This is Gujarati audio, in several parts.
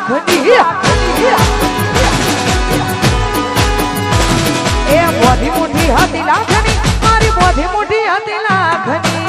લાખની એ બોધી મોટી હતી લાખની મારી બોધી મોટી હતી લાખની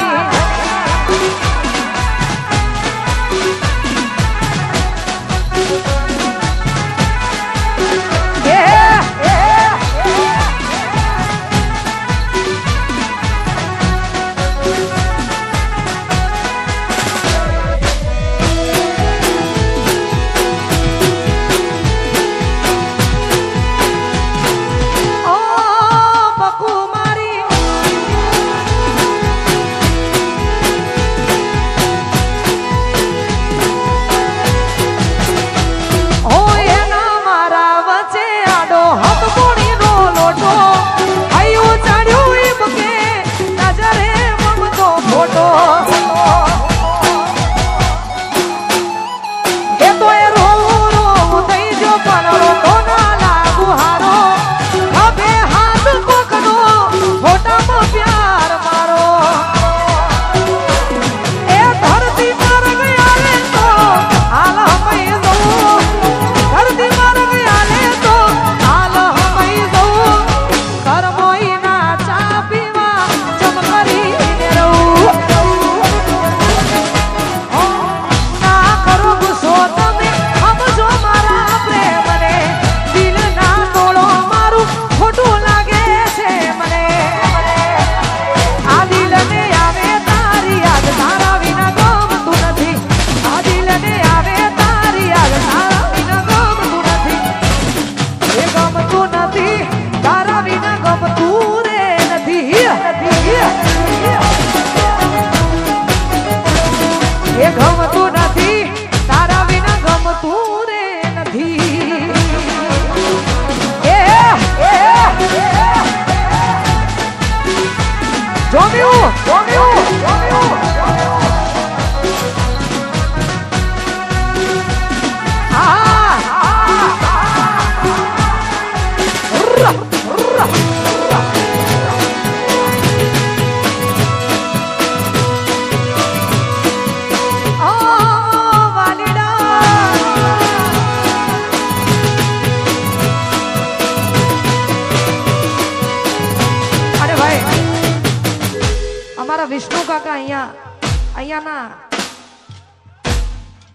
વિષ્ણુ કાકા અહીંયા ના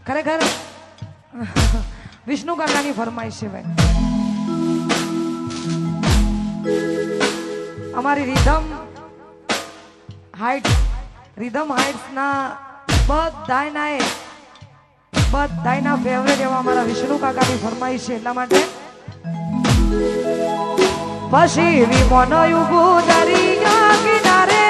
ખરેખર વિષ્ણુ કાકાની ફરમાઈશ છે ભાઈ અમારી રિધમ હાઇટ્સ ના બધાયના ફેવરેટ એવા અમારા વિષ્ણુ કાકાની ફરમાઈશ છે એટલા માટે પછી વિમોનો યુગુ દરિયા કિનારે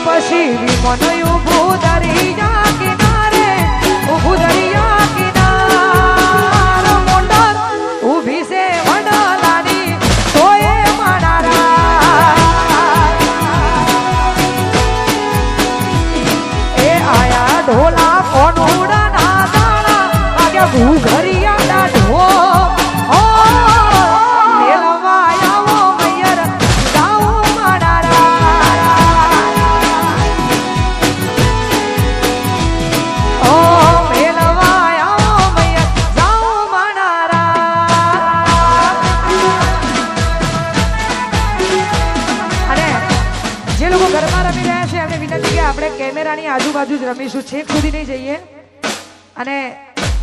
પછી વિમોનો ઉભું દરિયા કિનારે ઉભું દરિયા કિનાર મોંડર ઉભી છે વડલાની તોય માણારા એ આયા ઢોલા કોનુડા ના દાણા વાગ્યા ભૂઘરિયા દાઢો કેમેરાની આજુબાજુ જ રમીશું છેક સુધી નહીં જઈએ અને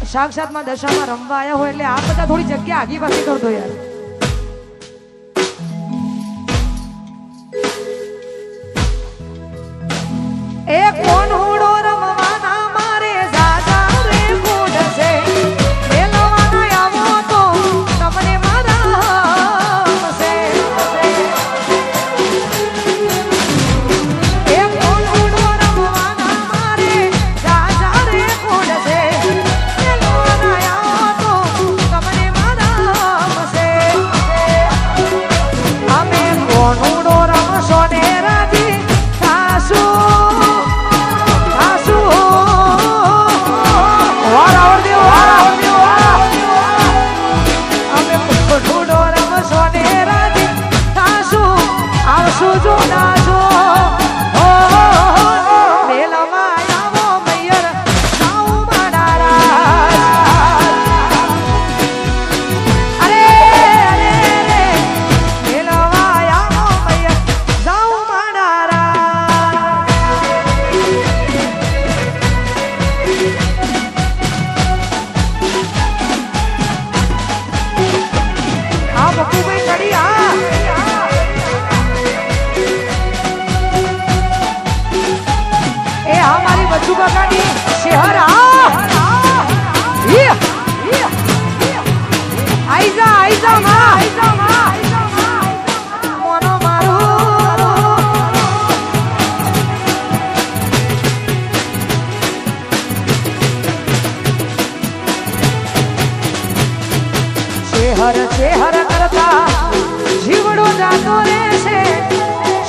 સાક્ષાતમાં દશામાં રમવા આવ્યા હોય એટલે આ બધા થોડી જગ્યા આગી પાછી કરતો યાર એક કોનુડો રમવાના મારે જાજા રે ગુડ છે મેલવાના આવો તો તમને મારા છે ચેહર કરતા જીવડો જાતો રહેશે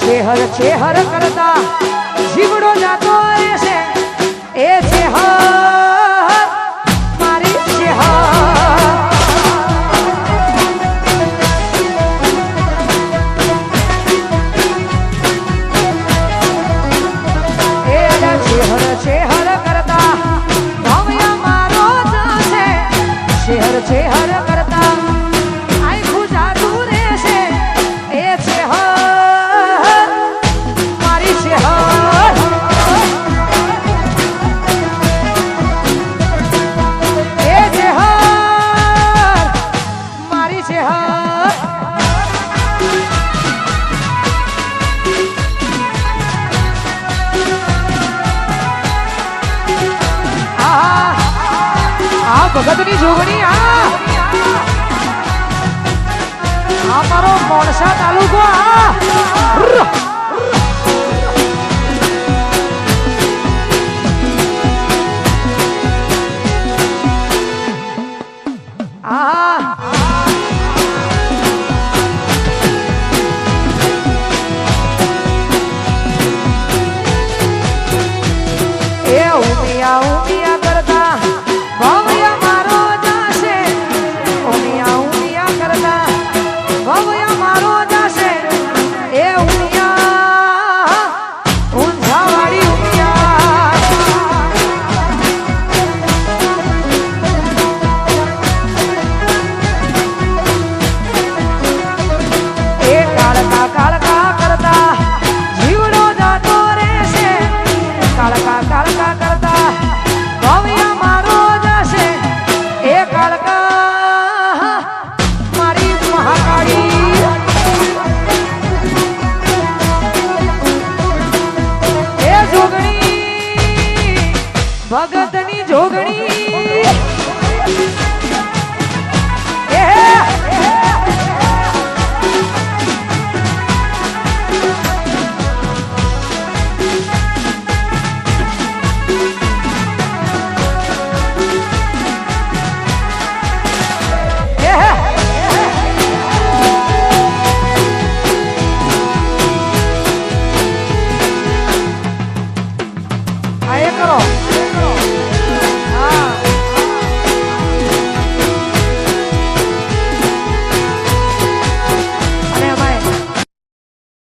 ચેહર કરતા જીવડો જાતો રહેશે એ ચેહર મારી ચેહર ચેહર કરતા ભવ્ય મારો જશે ચેહર કરતા આખું જાતું રહેશે એ ચેહર મારી ચેહર એ ચેહર મારી ચેહર ભગતની જોગણી આ મારો મોણસા તાલુકો એ ઉમિયા કરતા ભવ્ય મારો જશે ઉમિયા કરતા ભવ્ય મારો જશે એ ઉમિયા ઊંઝાવાળી ઉમિયા એ કાળકા કરતા જીવડો જાતો રહેશે કાળકા કરતા ભવ્ય મારો જશે એ કાળકા મારી મહાકાળી એ જોગણી ભગતની જોગણી